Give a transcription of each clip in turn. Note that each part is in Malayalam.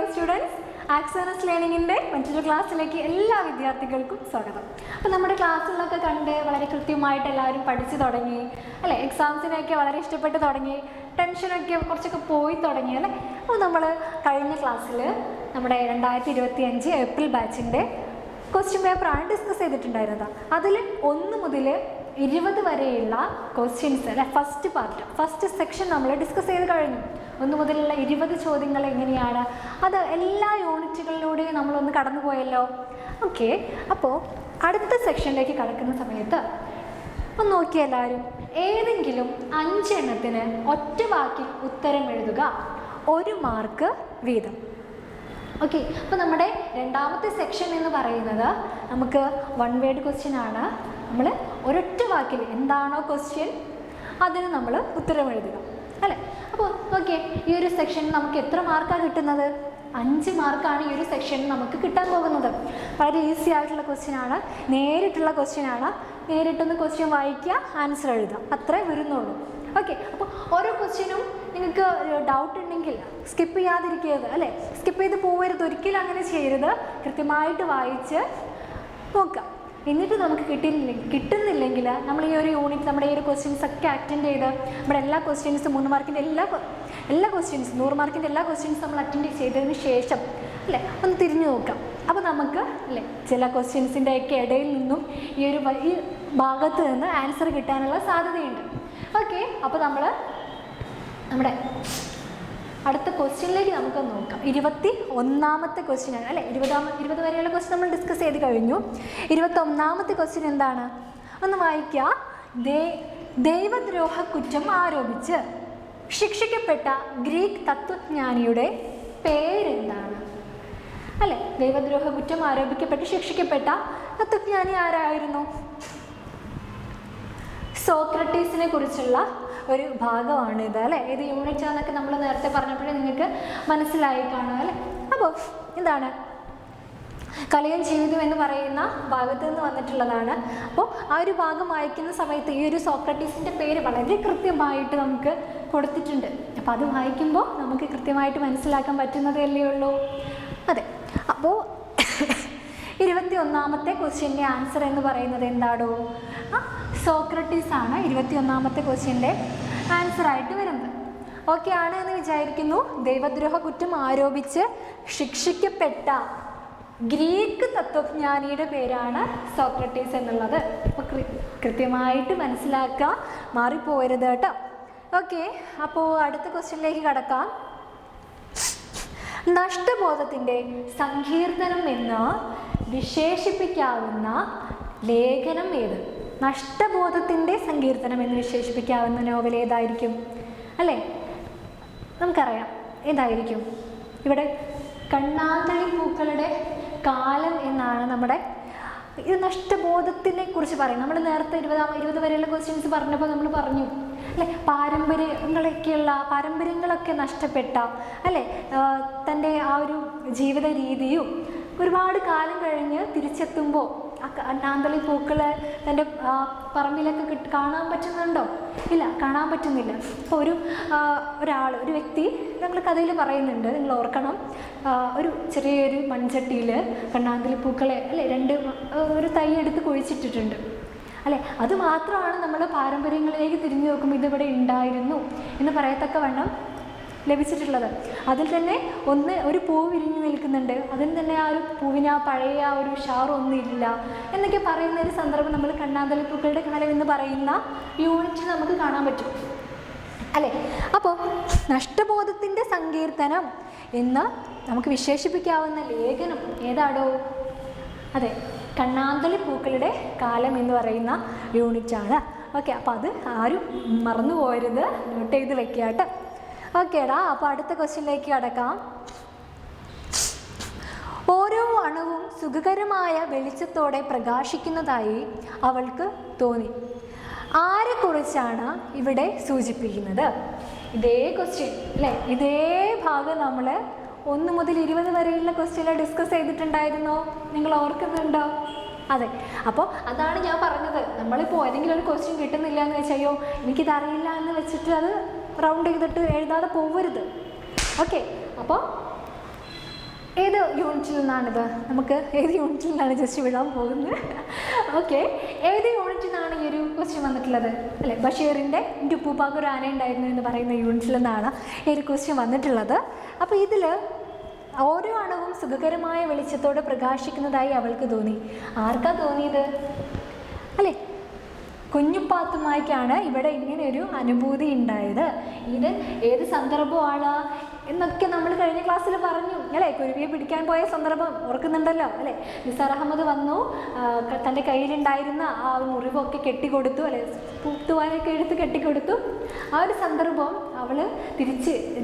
ഡിയർ സ്റ്റുഡൻസ്, ആക്സോണസ് ലേണിങ്ങിൻ്റെ മറ്റൊരു ക്ലാസ്സിലേക്ക് എല്ലാ വിദ്യാർത്ഥികൾക്കും സ്വാഗതം. അപ്പോൾ നമ്മുടെ ക്ലാസ്സിലൊക്കെ കണ്ട് വളരെ കൃത്യമായിട്ട് എല്ലാവരും പഠിച്ചു തുടങ്ങി അല്ലേ, എക്സാംസിനൊക്കെ വളരെ ഇഷ്ടപ്പെട്ട് തുടങ്ങി, ടെൻഷനൊക്കെ കുറച്ചൊക്കെ പോയി തുടങ്ങി അല്ലേ. അപ്പോൾ നമ്മൾ കഴിഞ്ഞ ക്ലാസ്സിൽ നമ്മുടെ 2025 ഏപ്രിൽ ബാച്ചിൻ്റെ ക്വസ്റ്റ്യൻ പേപ്പറാണ് ഡിസ്കസ് ചെയ്തിട്ടുണ്ടായിരുന്നത്. അതിൽ 1 മുതൽ 20 വരെയുള്ള ക്വസ്റ്റ്യൻസ് അല്ലെ, ഫസ്റ്റ് സെക്ഷൻ നമ്മൾ ഡിസ്കസ് ചെയ്ത് കഴിഞ്ഞു. 1 മുതലുള്ള 20 ചോദ്യങ്ങൾ എങ്ങനെയാണ്, അത് എല്ലാ യൂണിറ്റുകളിലൂടെയും നമ്മളൊന്ന് കടന്നു പോയല്ലോ. ഓക്കെ, അപ്പോൾ അടുത്ത സെക്ഷനിലേക്ക് കടക്കുന്ന സമയത്ത് ഒന്ന് നോക്കിയ എല്ലാവരും, ഏതെങ്കിലും 5 എണ്ണത്തിന് ഒറ്റ വാക്കിൽ ഉത്തരം എഴുതുക, 1 മാർക്ക് വീതം. ഓക്കെ, അപ്പോൾ നമ്മുടെ രണ്ടാമത്തെ സെക്ഷൻ എന്ന് പറയുന്നത് നമുക്ക് 1 വേർഡ് ക്വസ്റ്റ്യൻ ആണ്. നമ്മൾ ഒരൊറ്റ വാക്കിൽ എന്താണോ ക്വസ്റ്റ്യൻ അതിന് നമ്മൾ ഉത്തരം എഴുതുക അല്ലേ. അപ്പോൾ ഓക്കെ, ഈ ഒരു സെക്ഷനിൽ നമുക്ക് എത്ര മാർക്കാണ് കിട്ടുന്നത്? 5 മാർക്കാണ് ഈ ഒരു സെക്ഷനിൽ നമുക്ക് കിട്ടാൻ പോകുന്നത്. വളരെ ഈസി ആയിട്ടുള്ള ക്വസ്റ്റ്യൻ ആണ്, നേരിട്ടുള്ള ക്വസ്റ്റ്യൻ ആണ്. നേരിട്ടൊന്ന് ക്വസ്റ്റ്യൻ വായിക്കുക, ആൻസർ എഴുതുക, അത്രേ വരുന്നുള്ളൂ. ഓക്കെ, അപ്പോൾ ഓരോ ക്വസ്റ്റ്യനും നിങ്ങൾക്ക് ഡൗട്ട് ഉണ്ടെങ്കിൽ സ്കിപ്പ് ചെയ്യാതിരിക്കരുത് അല്ലേ, സ്കിപ്പ് ചെയ്ത് പോകരുത്, ഒരിക്കലും അങ്ങനെ ചെയ്യരുത്. കൃത്യമായിട്ട് വായിച്ച് നോക്കാം. എന്നിട്ട് നമുക്ക് കിട്ടുന്നില്ലെങ്കിൽ നമ്മൾ ഈ ഒരു യൂണിറ്റ് നമ്മുടെ ഈ ഒരു ക്വസ്റ്റ്യൻസ് ഒക്കെ അറ്റൻഡ് ചെയ്ത് നമ്മുടെ എല്ലാ ക്വസ്റ്റ്യൻസും 3 മാർക്കിൻ്റെ എല്ലാ ക്വസ്റ്റ്യൻസും 100 മാർക്കിൻ്റെ എല്ലാ ക്വസ്റ്റ്യൻസും നമ്മൾ അറ്റൻഡ് ചെയ്തതിന് ശേഷം അല്ലേ ഒന്ന് തിരിഞ്ഞു നോക്കാം. അപ്പോൾ നമുക്ക് അല്ലേ ചില ക്വസ്റ്റ്യൻസിൻ്റെ ഒക്കെ ഇടയിൽ നിന്നും ഈ ഭാഗത്ത് നിന്ന് ആൻസർ കിട്ടാനുള്ള സാധ്യതയുണ്ട്. ഓക്കെ, അപ്പോൾ നമ്മുടെ അടുത്ത ക്വസ്റ്റ്യനിലേക്ക് നമുക്ക് നോക്കാം. 21ാമത്തെ ക്വസ്റ്റ്യനാണ് അല്ലേ. 20 വരെയുള്ള ക്വസ്റ്റ്യൻ നമ്മൾ ഡിസ്കസ് ചെയ്ത് കഴിഞ്ഞു. 21ാമത്തെ ക്വസ്റ്റ്യൻ എന്താണ്? ഒന്ന് വായിക്കുക. ദൈവദ്രോഹ കുറ്റം ആരോപിച്ച് ശിക്ഷിക്കപ്പെട്ട ഗ്രീക്ക് തത്വജ്ഞാനിയുടെ പേരെന്താണ്? അല്ലേ, ദൈവദ്രോഹ കുറ്റം ആരോപിക്കപ്പെട്ട് ശിക്ഷിക്കപ്പെട്ട തത്വജ്ഞാനി ആരായിരുന്നു? സോക്രട്ടീസിനെ കുറിച്ചുള്ള ഒരു ഭാഗമാണിത് അല്ലേ. ഇത് യൂണിറ്റ് ആണെന്നൊക്കെ നമ്മൾ നേരത്തെ പറഞ്ഞപ്പോഴേ നിങ്ങൾക്ക് മനസ്സിലായി കാണും അല്ലേ. അപ്പോൾ എന്താണ് കലയും ജീവിതം എന്ന് പറയുന്ന ഭാഗത്ത് നിന്ന് വന്നിട്ടുള്ളതാണ്. അപ്പോൾ ആ ഒരു ഭാഗം വായിക്കുന്ന സമയത്ത് ഈ ഒരു സോക്രട്ടീസിൻ്റെ പേര് വളരെ കൃത്യമായിട്ട് നമുക്ക് കൊടുത്തിട്ടുണ്ട്. അപ്പോൾ അത് വായിക്കുമ്പോൾ നമുക്ക് കൃത്യമായിട്ട് മനസ്സിലാക്കാൻ പറ്റുന്നതല്ലേ ഉള്ളൂ. അതെ, അപ്പോൾ 21ാമത്തെ ക്വസ്റ്റ്യൻ്റെ ആൻസർ എന്ന് പറയുന്നത് എന്താണോ? സോക്രട്ടീസ് ആണ് 21ാമത്തെ ക്വസ്റ്റ്യൻ്റെ ആൻസറായിട്ട് വരുന്നത്. ഓക്കെ ആണ് എന്ന് വിചാരിക്കുന്നു. ദൈവദ്രോഹ കുറ്റം ആരോപിച്ച് ശിക്ഷിക്കപ്പെട്ട ഗ്രീക്ക് തത്വജ്ഞാനിയുടെ പേരാണ് സോക്രട്ടീസ് എന്നുള്ളത്. അപ്പോൾ കൃത്യമായിട്ട് മനസ്സിലാക്കുക, മാറിപ്പോരുത് കേട്ടോ. ഓക്കെ, അപ്പോൾ അടുത്ത ക്വസ്റ്റ്യനിലേക്ക് കടക്കാം. നഷ്ടബോധത്തിൻ്റെ സങ്കീർത്തനം എന്ന് വിശേഷിപ്പിക്കാവുന്ന ലേഖനം ഏത്? നഷ്ടബോധത്തിൻ്റെ സങ്കീർത്തനം എന്ന് വിശേഷിപ്പിക്കാവുന്ന നോവൽ ഏതായിരിക്കും അല്ലേ? നമുക്കറിയാം ഏതായിരിക്കും. ഇവിടെ കണ്ണാന്തളി പൂക്കളുടെ കാലം എന്നാണ് നമ്മുടെ ഇത് നഷ്ടബോധത്തിനെ കുറിച്ച് പറയും. നമ്മൾ നേരത്തെ 20 വരെയുള്ള ക്വസ്റ്റ്യൻസ് പറഞ്ഞപ്പോൾ നമ്മൾ പറഞ്ഞു അല്ലേ, പാരമ്പര്യങ്ങളൊക്കെ നഷ്ടപ്പെട്ട അല്ലേ, തൻ്റെ ആ ഒരു ജീവിത രീതിയും ഒരുപാട് കാലം കഴിഞ്ഞ് തിരിച്ചെത്തുമ്പോൾ ആ കണ്ണാന്തളി പൂക്കൾ തൻ്റെ പറമ്പിലൊക്കെ കാണാൻ പറ്റുന്നുണ്ടോ? ഇല്ല, കാണാൻ പറ്റുന്നില്ല. അപ്പോൾ ഒരു വ്യക്തി നമ്മൾ കഥയിൽ പറയുന്നുണ്ട്, നിങ്ങൾ ഓർക്കണം. ഒരു ചെറിയൊരു മൺചട്ടിയിൽ കണ്ണാന്തളി പൂക്കളെ അല്ലേ ഒരു തൈ എടുത്ത് കുഴിച്ചിട്ടിട്ടുണ്ട് അല്ലേ. അത് മാത്രമാണ് നമ്മൾ പാരമ്പര്യങ്ങളിലേക്ക് തിരിഞ്ഞു നോക്കുമ്പോൾ ഇതിവിടെ ഉണ്ടായിരുന്നു എന്ന് പറയത്തക്കവണ്ണം ലഭിച്ചിട്ടുള്ളത്. അതിൽ തന്നെ ഒരു പൂവ് വിരിഞ്ഞു നിൽക്കുന്നുണ്ട്, അതിൽ തന്നെ ആ ഒരു പൂവിന് ആ പഴയ ആ ഒരു ഉഷാറൊന്നും ഇല്ല എന്നൊക്കെ പറയുന്ന ഒരു സന്ദർഭം നമ്മൾ കണ്ണാന്തളി പൂക്കളുടെ കാലം എന്ന് പറയുന്ന യൂണിറ്റ് നമുക്ക് കാണാൻ പറ്റും അല്ലേ. അപ്പോൾ നഷ്ടബോധത്തിൻ്റെ സങ്കീർത്തനം എന്ന് നമുക്ക് വിശേഷിപ്പിക്കാവുന്ന ലേഖനം ഏതാടോ? അതെ, കണ്ണാന്തളി പൂക്കളുടെ കാലം എന്ന് പറയുന്ന യൂണിറ്റാണ്. ഓക്കെ, അപ്പോൾ അത് ആരും മറന്നു പോകരുത്, നോട്ട് ചെയ്ത് വെക്കുക കേട്ടോ. ഓക്കേടാ, അപ്പോൾ അടുത്ത ക്വസ്റ്റ്യനിലേക്ക് കടക്കാം. ഓരോ അണുവും സുഖകരമായ വെളിച്ചത്തോടെ പ്രകാശിക്കുന്നതായി അവൾക്ക് തോന്നി. ആരെക്കുറിച്ചാണ് ഇവിടെ സൂചിപ്പിക്കുന്നത്? ഇതേ ക്വസ്റ്റ്യൻ അല്ലേ, ഇതേ ഭാഗം നമ്മൾ 1 മുതൽ 20 വരെയുള്ള ക്വസ്റ്റ്യനിൽ ഡിസ്കസ് ചെയ്തിട്ടുണ്ടായിരുന്നോ? നിങ്ങൾ ഓർക്കുന്നുണ്ടോ? അതെ, അപ്പോൾ അതാണ് ഞാൻ പറഞ്ഞത്. നമ്മളിപ്പോൾ ഏതെങ്കിലും ഒരു ക്വസ്റ്റ്യൻ കിട്ടുന്നില്ല എന്ന് വെച്ചാൽ എനിക്കിതറിയില്ല എന്ന് വെച്ചിട്ട് അത് റൗണ്ട് ചെയ്തിട്ട് എഴുതാതെ പോവരുത്. ഓക്കെ, അപ്പോൾ ഏത് യൂണിറ്റിൽ നിന്നാണിത്? നമുക്ക് ഏത് യൂണിറ്റിൽ നിന്നാണ് ജസ്റ്റ് വിടാൻ പോകുന്നത്? ഓക്കെ, ഏത് യൂണിറ്റിൽ നിന്നാണ് ഈ ഒരു ക്വസ്റ്റ്യൻ വന്നിട്ടുള്ളത്? അല്ലേ, ബഷീറിൻ്റെ എൻ്റെ ഉപ്പൂപ്പാക്ക് ഒരു ആന ഉണ്ടായിരുന്നു എന്ന് പറയുന്ന യൂണിറ്റിൽ നിന്നാണ് ഈ ഒരു ക്വസ്റ്റ്യൻ വന്നിട്ടുള്ളത്. അപ്പോൾ ഇതിൽ ഓരോ അണുവും സുഖകരമായ വെളിച്ചത്തോടെ പ്രകാശിക്കുന്നതായി അവൾക്ക് തോന്നി. ആർക്കാ തോന്നിയത്? അല്ലേ, കുഞ്ഞുപ്പാത്തുമ്മയ്ക്കാണ് ഇവിടെ ഇങ്ങനെയൊരു അനുഭൂതി ഉണ്ടായത്. ഇത് ഏത് സന്ദർഭമാണ് എന്നൊക്കെ നമ്മൾ കഴിഞ്ഞ ക്ലാസ്സിൽ പറഞ്ഞു അല്ലേ. കുരുവിയെ പിടിക്കാൻ പോയ സന്ദർഭം ഓർക്കുന്നുണ്ടല്ലോ അല്ലേ. നിസാർ അഹമ്മദ് വന്നു, തൻ്റെ കയ്യിലുണ്ടായിരുന്ന ആ മുറിവൊക്കെ കെട്ടിക്കൊടുത്തു അല്ലേ, തൂവാനൊക്കെ എടുത്ത് കെട്ടിക്കൊടുത്തു. ആ ഒരു സന്ദർഭം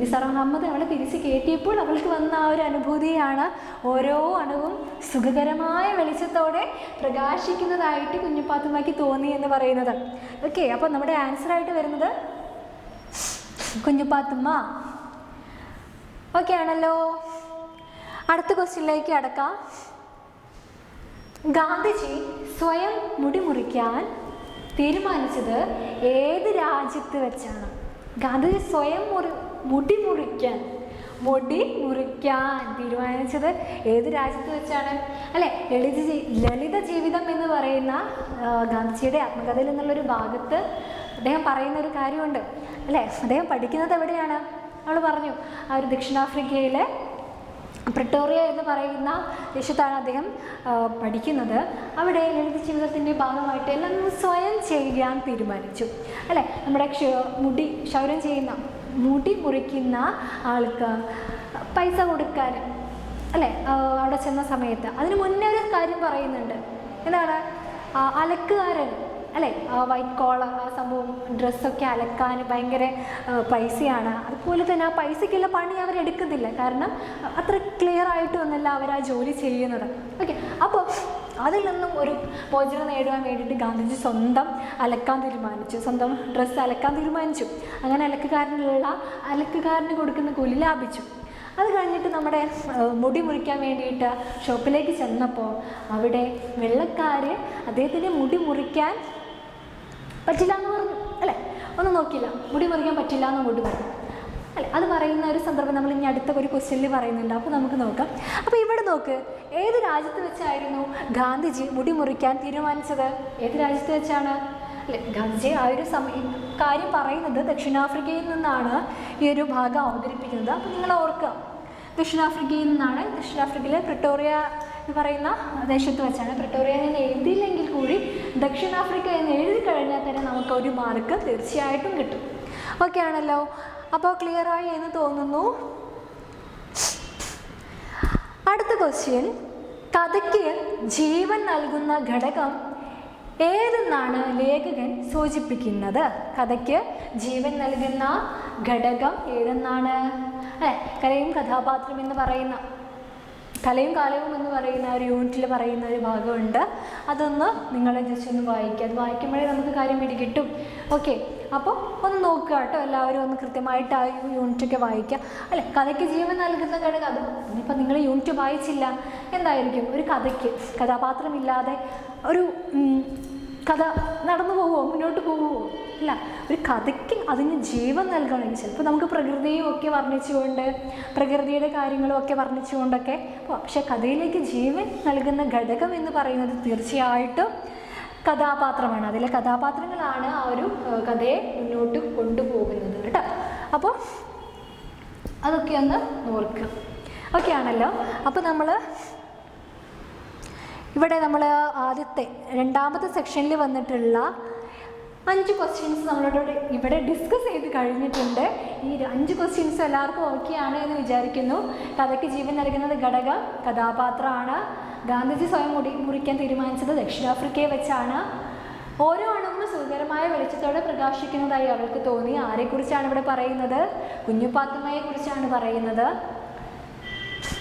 നിസാർ അഹമ്മദ് അവളെ തിരിച്ച് കയറ്റിയപ്പോൾ അവൾക്ക് വന്ന ആ ഒരു അനുഭൂതിയാണ് ഓരോ അണുവും സുഖകരമായ വെളിച്ചത്തോടെ പ്രകാശിക്കുന്നതായിട്ട് കുഞ്ഞുപ്പാത്തുമ്മയ്ക്ക് തോന്നി എന്ന് പറയുന്നത്. ഓക്കെ, അപ്പോൾ നമ്മുടെ ആൻസർ ആയിട്ട് വരുന്നത് കുഞ്ഞുപ്പാത്തുമ്മ. ഓക്കെ ആണല്ലോ. അടുത്ത ക്വസ്റ്റ്യനിലേക്ക് അടക്കാം. ഗാന്ധിജി സ്വയം മുടി മുറിക്കാൻ തീരുമാനിച്ചത് ഏത് രാജ്യത്ത് വെച്ചാണ്? ഗാന്ധിജി സ്വയം മുടി മുറിക്കാൻ തീരുമാനിച്ചത് ഏത് രാജ്യത്ത് വെച്ചാണ്? അല്ലേ, ലളിത ജീവിതം എന്ന് പറയുന്ന ഗാന്ധിജിയുടെ ആത്മകഥയിൽ നിന്നുള്ളൊരു ഭാഗത്ത് അദ്ദേഹം പറയുന്ന ഒരു കാര്യമുണ്ട് അല്ലേ. അദ്ദേഹം പഠിക്കുന്നത് എവിടെയാണ്? അവൾ പറഞ്ഞു ആ ഒരു ദക്ഷിണാഫ്രിക്കയിലെ പ്രിട്ടോറിയ എന്ന് പറയുന്ന ദേശത്താണ് അദ്ദേഹം പഠിക്കുന്നത്. അവിടെ ലളിത ജീവിതത്തിൻ്റെ ഭാഗമായിട്ട് എല്ലാം സ്വയം ചെയ്യാൻ തീരുമാനിച്ചു അല്ലേ. നമ്മുടെ മുടി ക്ഷൗരം ചെയ്യുന്ന മുടി മുറിക്കുന്ന ആൾക്ക് പൈസ കൊടുക്കാൻ അല്ലേ അവിടെ ചെന്ന സമയത്ത് അതിന് മുന്നേ ഒരു കാര്യം പറയുന്നുണ്ട്. എന്താണ്? അലക്കുകാരൻ അല്ലേ, വൈറ്റ് കോളർ ആ സംഭവം ഡ്രസ്സൊക്കെ അലക്കാൻ ഭയങ്കര പൈസയാണ്. അതുപോലെ തന്നെ ആ പൈസയ്ക്കുള്ള പണി അവരെടുക്കുന്നില്ല, കാരണം അത്ര ക്ലിയർ ആയിട്ടൊന്നുമല്ല അവർ ആ ജോലി ചെയ്യുന്നത്. ഓക്കെ, അപ്പോൾ അതിൽ നിന്നും ഒരു മോചനം നേടുവാൻ വേണ്ടിയിട്ട് ഗാന്ധിജി സ്വന്തം ഡ്രസ്സ് അലക്കാൻ തീരുമാനിച്ചു. അങ്ങനെ അലക്കുകാരന് കൊടുക്കുന്ന കൂലി ലാഭിച്ചു. അത് കഴിഞ്ഞിട്ട് നമ്മുടെ മുടി മുറിക്കാൻ വേണ്ടിയിട്ട് ഷോപ്പിലേക്ക് ചെന്നപ്പോൾ അവിടെ വെള്ളക്കാർ അദ്ദേഹത്തിൻ്റെ മുടി മുറിക്കാൻ പറ്റില്ല എന്ന് പറഞ്ഞു അല്ലേ. ഒന്നും നോക്കിയില്ല, മുടി മുറിക്കാൻ പറ്റില്ല എന്ന് അങ്ങോട്ട് പറഞ്ഞു അല്ലേ. അത് പറയുന്ന ഒരു സന്ദർഭം നമ്മൾ ഇനി അടുത്ത ഒരു ക്വസ്റ്റ്യനിൽ പറയുന്നുണ്ട്, അപ്പോൾ നമുക്ക് നോക്കാം. അപ്പോൾ ഇവിടെ നോക്ക്, ഏത് രാജ്യത്ത് വെച്ചായിരുന്നു ഗാന്ധിജി മുടി മുറിക്കാൻ തീരുമാനിച്ചത്? ഏത് രാജ്യത്ത് വെച്ചാണ്? അല്ലേ, ഗാന്ധിജി ആ ഒരു കാര്യം പറയുന്നത് ദക്ഷിണാഫ്രിക്കയിൽ നിന്നാണ് ഈ ഒരു ഭാഗം അവതരിപ്പിക്കുന്നത്. അപ്പോൾ നിങ്ങൾ ഓർക്കുക, ദക്ഷിണാഫ്രിക്കയിൽ നിന്നാണ്. ദക്ഷിണാഫ്രിക്കയിലെ പ്രിട്ടോറിയ എന്ന് പറയുന്ന ദേശത്ത് വെച്ചാണ്. പ്രിട്ടോറിയ എന്ന് എഴുതിയില്ലെങ്കിൽ കൂടി ദക്ഷിണാഫ്രിക്ക എന്ന് എഴുതി കഴിഞ്ഞാൽ തന്നെ നമുക്ക് ഒരു മാർക്ക് തീർച്ചയായിട്ടും കിട്ടും. ഓക്കെ ആണല്ലോ. അപ്പോൾ ക്ലിയറായി എന്ന് തോന്നുന്നു. അടുത്ത ക്വസ്റ്റ്യൻ, കഥയ്ക്ക് ജീവൻ നൽകുന്ന ഘടകം ഏതെന്നാണ് ലേഖകൻ സൂചിപ്പിക്കുന്നത്? കഥയ്ക്ക് ജീവൻ നൽകുന്ന ഘടകം ഏതെന്നാണ്? കലയും കഥാപാത്രം എന്ന് പറയുന്ന കലയും കാലവും എന്ന് പറയുന്ന ഒരു യൂണിറ്റിൽ പറയുന്ന ഒരു ഭാഗമുണ്ട്. അതൊന്ന് നിങ്ങൾ ജസ്റ്റ് ഒന്ന് വായിക്കുക. അത് വായിക്കുമ്പോഴേ നമുക്ക് കാര്യം പിടികിട്ടും. ഓക്കെ, അപ്പോൾ ഒന്ന് നോക്കുക കേട്ടോ, എല്ലാവരും ഒന്ന് കൃത്യമായിട്ട് ആ യൂണിറ്റൊക്കെ വായിക്കുക. അല്ലെ, കഥയ്ക്ക് ജീവൻ നൽകുന്ന ഘടകം, അത് ഇനിയിപ്പോൾ നിങ്ങൾ യൂണിറ്റ് വായിച്ചില്ല എന്തായിരിക്കും? ഒരു കഥാപാത്രമില്ലാതെ ഒരു കഥ നടന്നു പോവുമോ, മുന്നോട്ട് പോവുമോ? ഇല്ല. ഒരു കഥയ്ക്ക് അതിന് ജീവൻ നൽകണമെങ്കിൽ ചിലപ്പോൾ നമുക്ക് പ്രകൃതിയും ഒക്കെ വർണ്ണിച്ചുകൊണ്ട്, പ്രകൃതിയുടെ കാര്യങ്ങളും ഒക്കെ വർണ്ണിച്ചുകൊണ്ടൊക്കെ, പക്ഷേ കഥയിലേക്ക് ജീവൻ നൽകുന്ന ഘടകം എന്ന് പറയുന്നത് തീർച്ചയായിട്ടും കഥാപാത്രമാണ്. അതിലെ കഥാപാത്രങ്ങളാണ് ആ ഒരു കഥയെ മുന്നോട്ട് കൊണ്ടുപോകുന്നത് കേട്ടോ. അപ്പോൾ അതൊക്കെ ഒന്ന് ഓർക്കുക. ഓക്കെ ആണല്ലോ. അപ്പോൾ ഇവിടെ നമ്മൾ രണ്ടാമത്തെ സെക്ഷനിൽ വന്നിട്ടുള്ള 5 ക്വസ്റ്റ്യൻസ് നമ്മളോട് ഇവിടെ ഡിസ്കസ് ചെയ്ത് കഴിഞ്ഞിട്ടുണ്ട്. ഈ 5 ക്വസ്റ്റ്യൻസ് എല്ലാവർക്കും ഓക്കെ ആണ് എന്ന് വിചാരിക്കുന്നു. കഥയ്ക്ക് ജീവൻ നൽകുന്നത് ഘടകം കഥാപാത്രമാണ്. ഗാന്ധിജി സ്വയം മുറിക്കാൻ തീരുമാനിച്ചത് ദക്ഷിണാഫ്രിക്കയെ വെച്ചാണ്. ഓരോ അണുവും സുഖകരമായ വെളിച്ചത്തോടെ പ്രകാശിക്കുന്നതായി അവൾക്ക് തോന്നി. ആരെക്കുറിച്ചാണ് ഇവിടെ പറയുന്നത്? കുഞ്ഞുപാത്തുമ്മയെ കുറിച്ചാണ് പറയുന്നത്.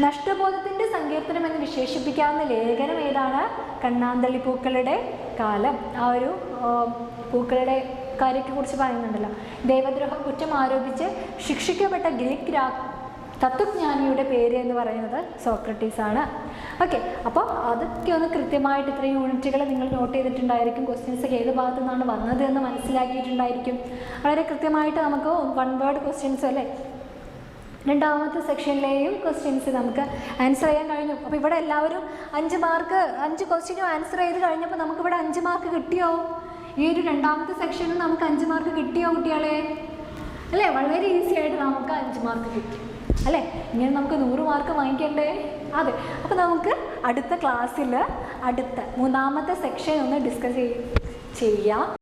നഷ്ടബോധത്തിൻ്റെ സങ്കീർത്തനം എന്ന് വിശേഷിപ്പിക്കാവുന്ന ലേഖനം ഏതാണ്? കണ്ണാന്തള്ളി പൂക്കളുടെ കാലം. ആ ഒരു പൂക്കളുടെ കാര്യത്തെക്കുറിച്ച് പറയുന്നുണ്ടല്ലോ. ദൈവദ്രോഹ കുറ്റം ആരോപിച്ച് ശിക്ഷിക്കപ്പെട്ട ഗ്രീക്ക് തത്വജ്ഞാനിയുടെ പേര് എന്ന് പറയുന്നത് സോക്രട്ടീസ് ആണ്. ഓക്കെ, അപ്പോൾ അതൊക്കെ ഒന്ന് കൃത്യമായിട്ട് ഇത്രയും യൂണിറ്റുകൾ നിങ്ങൾ നോട്ട് ചെയ്തിട്ടുണ്ടായിരിക്കും. ക്വസ്റ്റ്യൻസ് ഏത് ഭാഗത്തു നിന്നാണ് വന്നത് എന്ന് മനസ്സിലാക്കിയിട്ടുണ്ടായിരിക്കും. വളരെ കൃത്യമായിട്ട് നമുക്ക് 1 വേർഡ് ക്വസ്റ്റ്യൻസ് അല്ലേ രണ്ടാമത്തെ സെക്ഷനിലെയും ക്വസ്റ്റ്യൻസ് നമുക്ക് ആൻസർ ചെയ്യാൻ കഴിഞ്ഞു. അപ്പോൾ ഇവിടെ എല്ലാവരും 5 ക്വസ്റ്റ്യനും ആൻസർ ചെയ്ത് കഴിഞ്ഞപ്പോൾ നമുക്കിവിടെ 5 മാർക്ക് കിട്ടിയോ? ഈ ഒരു രണ്ടാമത്തെ സെക്ഷനിൽ നമുക്ക് 5 മാർക്ക് കിട്ടിയോ കുട്ടികളെ? അല്ലേ? വളരെ ഈസി ആയിട്ട് നമുക്ക് 5 മാർക്ക് കിട്ടി അല്ലേ? ഇങ്ങനെ നമുക്ക് 100 മാർക്ക് വാങ്ങിക്കണ്ടേ? അതെ. അപ്പോൾ നമുക്ക് അടുത്ത ക്ലാസ്സിൽ അടുത്ത 3-ാമത്തെ സെക്ഷൻ ഒന്ന് ഡിസ്കസ് ചെയ്യാം.